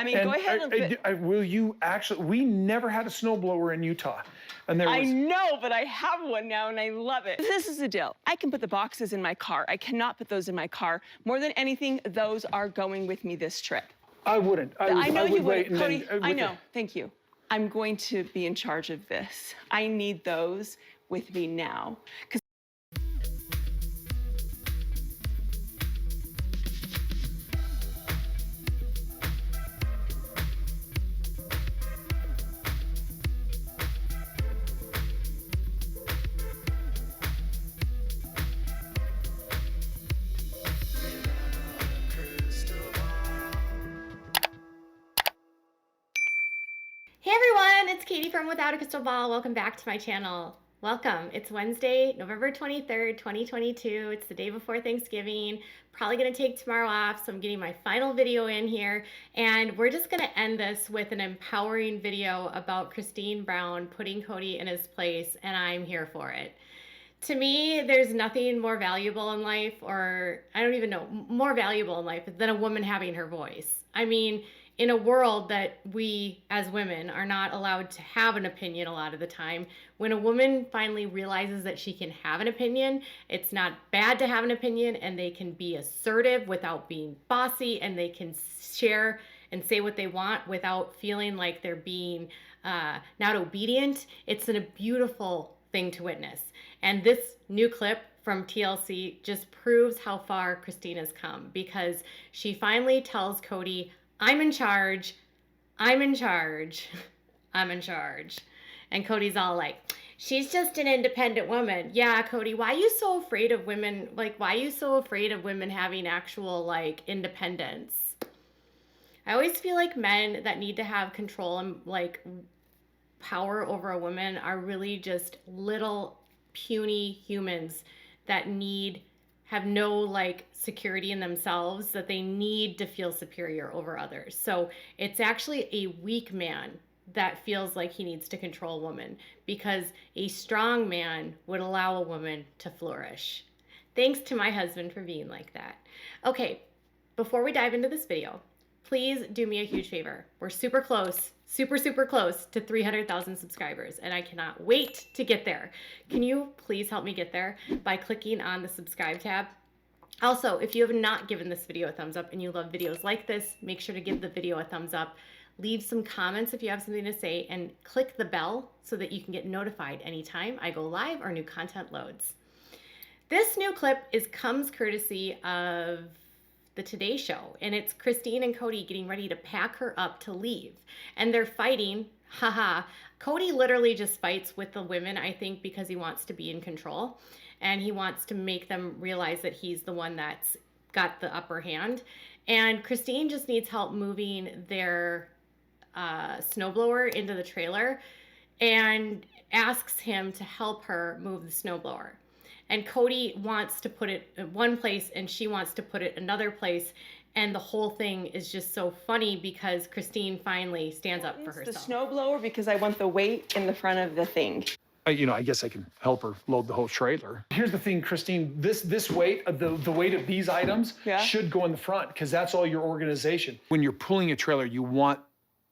I mean, go ahead and will you actually? We never had a snowblower in Utah, and I know, but I have one now, and I love it. This is the deal. I can put the boxes in my car. I cannot put those in my car. More than anything, those are going with me this trip. I wouldn't. I know you wouldn't, Kody. I know. The... Thank you. I'm going to be in charge of this. I need those with me now. Hey everyone, it's Katie from Without a Crystal Ball. Welcome back to my channel. Welcome. It's Wednesday, November 23rd, 2022. It's the day before Thanksgiving. Probably going to take tomorrow off, so I'm getting my final video in here. And we're just going to end this with an empowering video about Christine Brown putting Kody in his place, and I'm here for it. To me, there's nothing more valuable in life, or I don't even know, more valuable in life than a woman having her voice. I mean, in a world that we as women are not allowed to have an opinion a lot of the time, when a woman finally realizes that she can have an opinion, it's not bad to have an opinion, and they can be assertive without being bossy, and they can share and say what they want without feeling like they're being not obedient. It's a beautiful thing to witness. And this new clip from TLC just proves how far Christine has come, because she finally tells Kody, I'm in charge, I'm in charge, I'm in charge. And Kody's all like, she's just an independent woman. Yeah, Kody, why are you so afraid of women? Like, why are you so afraid of women having actual, like, independence? I always feel like men that need to have control and, like, power over a woman are really just little puny humans that have no like security in themselves, that they need to feel superior over others. So it's actually a weak man that feels like he needs to control a woman, because a strong man would allow a woman to flourish. Thanks to my husband for being like that. Okay, before we dive into this video, please do me a huge favor. We're super close, super close to 300,000 subscribers, and I cannot wait to get there. Can you please help me get there by clicking on the subscribe tab? Also, if you have not given this video a thumbs up and you love videos like this, make sure to give the video a thumbs up. Leave some comments if you have something to say, and click the bell so that you can get notified anytime I go live or new content loads. This new clip comes courtesy of the Today Show, and it's Christine and Kody getting ready to pack her up to leave, and they're fighting. Haha. Kody literally just fights with the women, I think, because he wants to be in control, and he wants to make them realize that he's the one that's got the upper hand. And Christine just needs help moving their snowblower into the trailer, and asks him to help her move the snowblower. And Kody wants to put it in one place, and she wants to put it another place. And the whole thing is just so funny because Christine finally stands up for herself. The snowblower, because I want the weight in the front of the thing. You know, I guess I can help her load the whole trailer. Here's the thing, Christine, this weight, the weight of these items should go in the front, because that's all your organization. When you're pulling a trailer, you want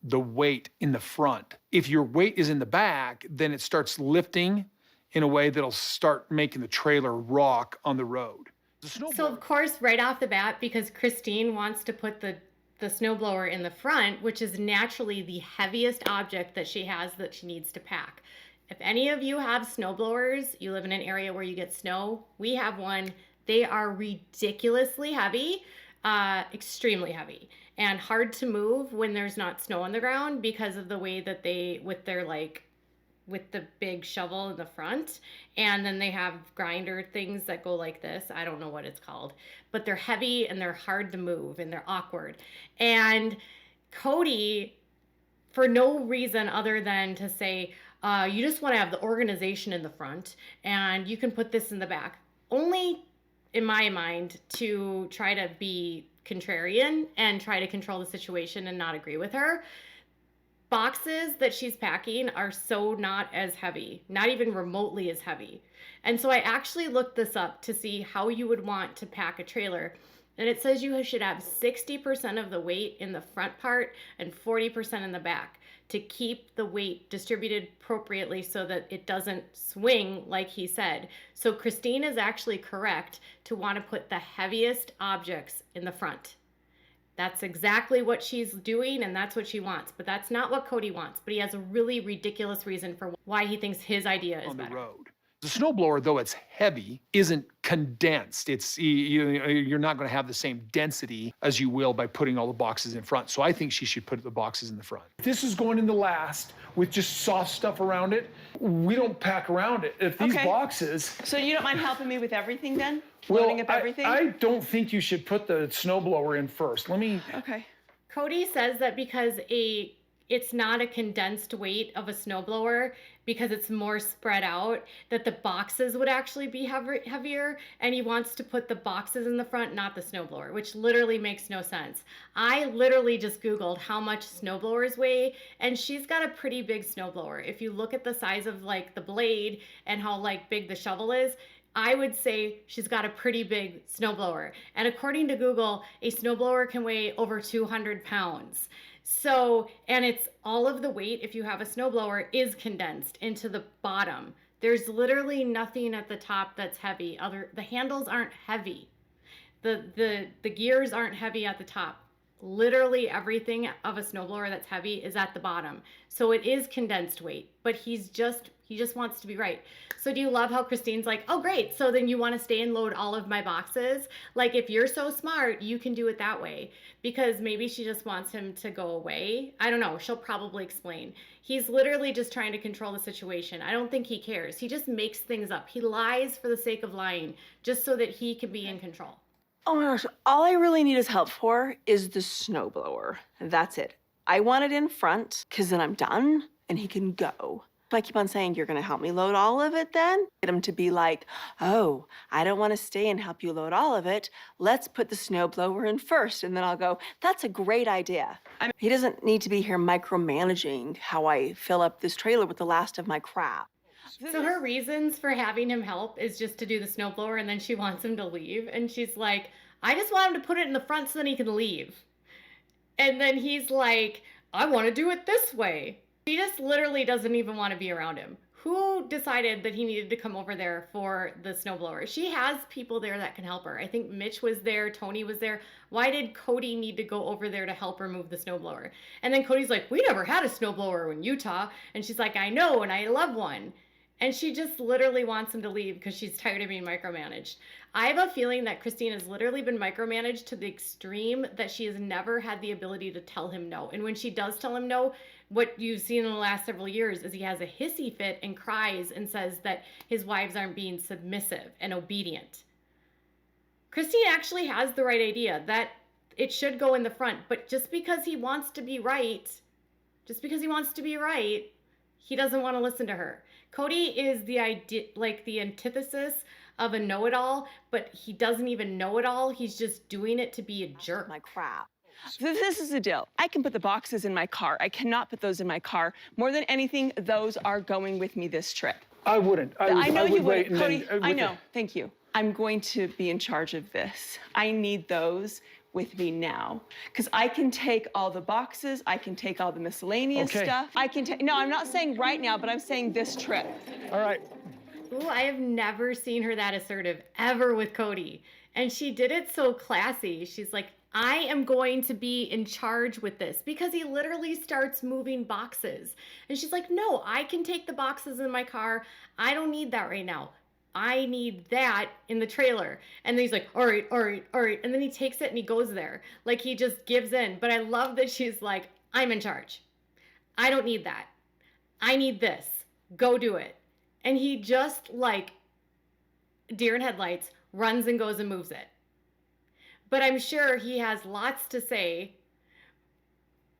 the weight in the front. If your weight is in the back, then it starts lifting in a way that'll start making the trailer rock on the road. So of course, right off the bat, because Christine wants to put the snowblower in the front, which is naturally the heaviest object that she has that she needs to pack. If any of you have snowblowers, you live in an area where you get snow, we have one. They are ridiculously heavy, extremely heavy, and hard to move when there's not snow on the ground, because of the way that they, with the big shovel in the front, and then they have grinder things that go like this. I don't know what it's called, but they're heavy and they're hard to move and they're awkward. And Kody, for no reason other than to say, you just want to have the organization in the front and you can put this in the back, only in my mind to try to be contrarian and try to control the situation and not agree with her. Boxes that she's packing are so not as heavy, not even remotely as heavy. And so I actually looked this up to see how you would want to pack a trailer. And it says you should have 60% of the weight in the front part and 40% in the back to keep the weight distributed appropriately so that it doesn't swing like he said. So Christine is actually correct to want to put the heaviest objects in the front. That's exactly what she's doing, and that's what she wants. But that's not what Kody wants. But he has a really ridiculous reason for why he thinks his idea is better. On the road. The snowblower, though it's heavy, isn't condensed. You're not going to have the same density as you will by putting all the boxes in front. So I think she should put the boxes in the front. This is going in the last with just soft stuff around it. We don't pack around it. If these boxes... So you don't mind helping me with everything then? Loading up everything? I don't think you should put the snowblower in first. Let me... Okay. Kody says that because it's not a condensed weight of a snowblower, because it's more spread out, that the boxes would actually be heavier, and he wants to put the boxes in the front, not the snowblower, which literally makes no sense. I literally just Googled how much snowblowers weigh, and she's got a pretty big snowblower. If you look at the size of like the blade and how like big the shovel is, I would say she's got a pretty big snowblower. And according to Google, a snowblower can weigh over 200 pounds. So, and it's all of the weight, if you have a snowblower, is condensed into the bottom. There's literally nothing at the top that's heavy. The handles aren't heavy. The gears aren't heavy at the top. Literally everything of a snowblower that's heavy is at the bottom. So it is condensed weight, but he just wants to be right. So do you love how Christine's like, oh great, so then you want to stay and load all of my boxes? Like, if you're so smart, you can do it that way. Because maybe she just wants him to go away. I don't know, she'll probably explain. He's literally just trying to control the situation. I don't think he cares. He just makes things up. He lies for the sake of lying, just so that he can be in control. Oh my gosh, all I really need his help for is the snowblower. That's it. I want it in front, because then I'm done, and he can go. I keep on saying, you're gonna help me load all of it then? Get him to be like, oh, I don't wanna stay and help you load all of it. Let's put the snowblower in first. And then I'll go, that's a great idea. He doesn't need to be here micromanaging how I fill up this trailer with the last of my crap. So her reasons for having him help is just to do the snowblower, and then she wants him to leave. And she's like, I just want him to put it in the front so then he can leave. And then he's like, I wanna do it this way. She just literally doesn't even want to be around him. Who decided that he needed to come over there for the snowblower? She has people there that can help her. I think Mitch was there, Tony was there. Why did Kody need to go over there to help her move the snowblower? And then Cody's like, we never had a snowblower in Utah. And she's like, I know, and I love one. And she just literally wants him to leave because she's tired of being micromanaged. I have a feeling that Christine has literally been micromanaged to the extreme that she has never had the ability to tell him no. And when she does tell him no, what you've seen in the last several years is he has a hissy fit and cries and says that his wives aren't being submissive and obedient. Christine actually has the right idea that it should go in the front, but just because he wants to be right, he doesn't want to listen to her. Kody is the idea, like the antithesis of a know-it-all, but he doesn't even know it all. He's just doing it to be a jerk. My crap. This is the deal. I can put the boxes in my car. I cannot put those in my car. More than anything, those are going with me this trip. I wouldn't. I know you wouldn't. Kody, I know. Thank you. I'm going to be in charge of this. I need those with me now. Because I can take all the boxes. I can take all the miscellaneous stuff. I can take, no, I'm not saying right now, but I'm saying this trip. All right. Ooh, I have never seen her that assertive ever with Kody. And she did it so classy. She's like, I am going to be in charge with this, because he literally starts moving boxes. And she's like, no, I can take the boxes in my car. I don't need that right now. I need that in the trailer. And then he's like, all right. And then he takes it and he goes there. Like, he just gives in. But I love that she's like, I'm in charge. I don't need that. I need this. Go do it. And he just, like deer in headlights, runs and goes and moves it. But I'm sure he has lots to say.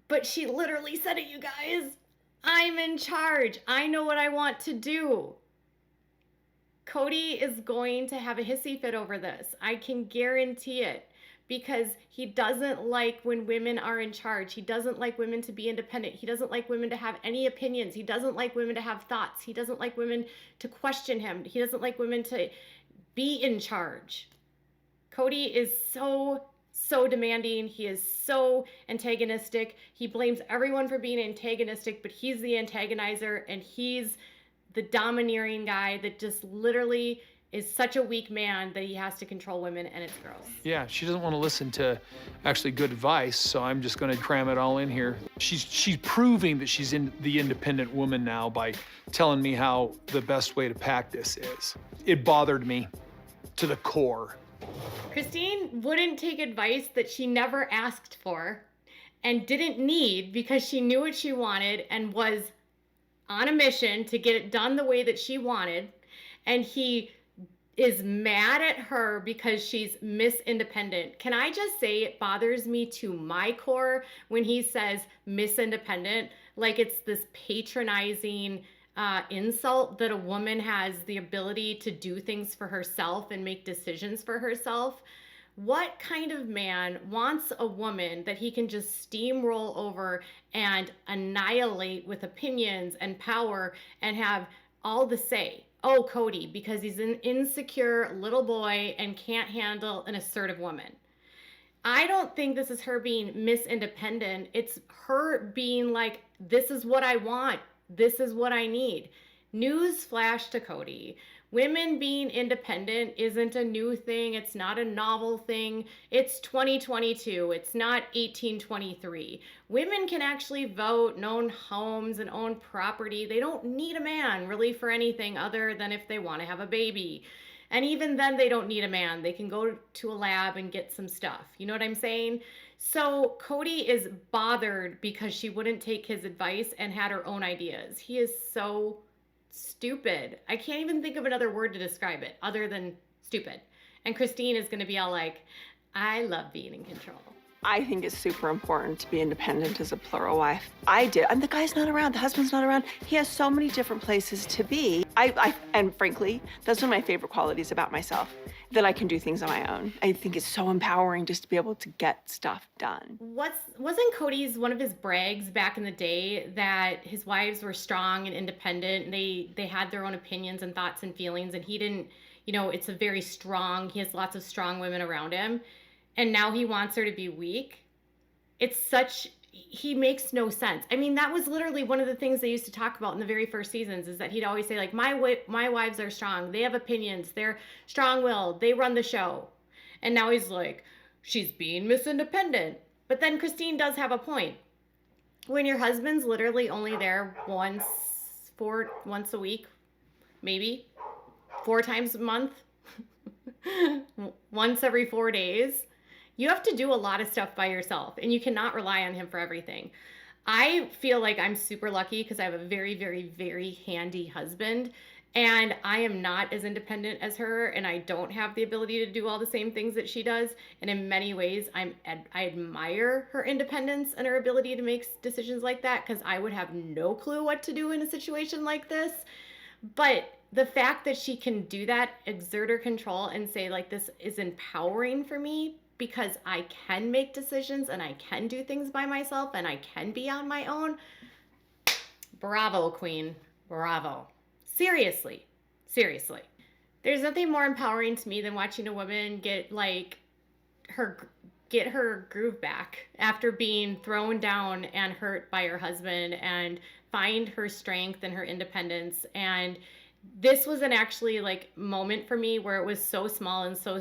But she literally said it, you guys. I'm in charge. I know what I want to do. Kody is going to have a hissy fit over this. I can guarantee it. Because he doesn't like when women are in charge. He doesn't like women to be independent. He doesn't like women to have any opinions. He doesn't like women to have thoughts. He doesn't like women to question him. He doesn't like women to be in charge. Kody is so demanding. He is so antagonistic. He blames everyone for being antagonistic, but he's the antagonizer, and he's the domineering guy that just literally is such a weak man that he has to control women, and it's gross. Yeah, she doesn't want to listen to actually good advice, so I'm just going to cram it all in here. She's proving that she's the independent woman now by telling me how the best way to pack this is. It bothered me to the core. Christine wouldn't take advice that she never asked for and didn't need because she knew what she wanted and was on a mission to get it done the way that she wanted. And he is mad at her because she's Miss Independent. Can I just say it bothers me to my core when he says Miss Independent, like it's this patronizing insult that a woman has the ability to do things for herself and make decisions for herself. What kind of man wants a woman that he can just steamroll over and annihilate with opinions and power and have all the say? Oh, Kody, because he's an insecure little boy and can't handle an assertive woman. I don't think this is her being Miss Independent. It's her being like, this is what I want. This is what I need. News flash to Kody. Women being independent isn't a new thing. It's not a novel thing. It's 2022. It's not 1823. Women can actually vote and own homes and own property. They don't need a man really for anything other than if they want to have a baby. And even then, they don't need a man. They can go to a lab and get some stuff. You know what I'm saying? So Kody is bothered because she wouldn't take his advice and had her own ideas. He is so stupid. I can't even think of another word to describe it other than stupid. And Christine is going to be all like, I love being in control. I think it's super important to be independent as a plural wife. I did. And the guy's not around. The husband's not around. He has so many different places to be. And frankly, that's one of my favorite qualities about myself, that I can do things on my own. I think it's so empowering just to be able to get stuff done. Wasn't Kody's one of his brags back in the day that his wives were strong and independent, and they had their own opinions and thoughts and feelings, and he didn't, it's a very strong, he has lots of strong women around him. And now he wants her to be weak. He makes no sense. I mean, that was literally one of the things they used to talk about in the very first seasons, is that he'd always say, like, my wives are strong. They have opinions. They're strong-willed. They run the show. And now he's like, she's being Miss Independent. But then Christine does have a point. When your husband's literally only there once a week, maybe 4 times a month, once every 4 days, you have to do a lot of stuff by yourself, and you cannot rely on him for everything. I feel like I'm super lucky because I have a very, very, very handy husband, and I am not as independent as her, and I don't have the ability to do all the same things that she does. And in many ways, I admire her independence and her ability to make decisions like that, because I would have no clue what to do in a situation like this. But the fact that she can do that, exert her control, and say, like, this is empowering for me, because I can make decisions and I can do things by myself and I can be on my own. Bravo, queen. Bravo. Seriously. There's nothing more empowering to me than watching a woman get her groove back after being thrown down and hurt by her husband, and find her strength and her independence. And this was an actually moment for me where it was so small and so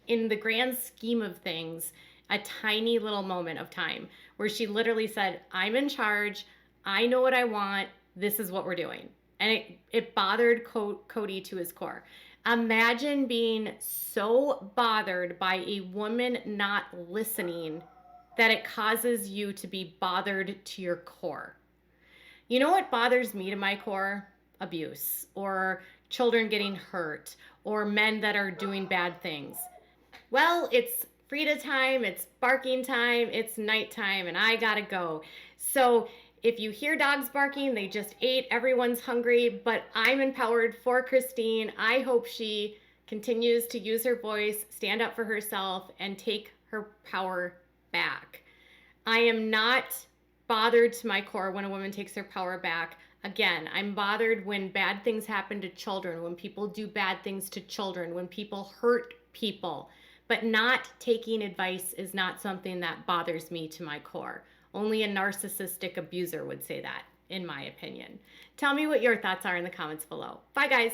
in the grand scheme of things, a tiny little moment of time where she literally said, I'm in charge. I know what I want. This is what we're doing. And it bothered Kody to his core. Imagine being so bothered by a woman not listening that it causes you to be bothered to your core. You know what bothers me to my core? Abuse, or children getting hurt, or men that are doing bad things. Well, it's Frida time, it's barking time, it's nighttime, and I gotta go. So if you hear dogs barking, they just ate, everyone's hungry, but I'm empowered for Christine. I hope she continues to use her voice, stand up for herself, and take her power back. I am not bothered to my core when a woman takes her power back. Again, I'm bothered when bad things happen to children, when people do bad things to children, when people hurt people. But not taking advice is not something that bothers me to my core. Only a narcissistic abuser would say that, in my opinion. Tell me what your thoughts are in the comments below. Bye, guys.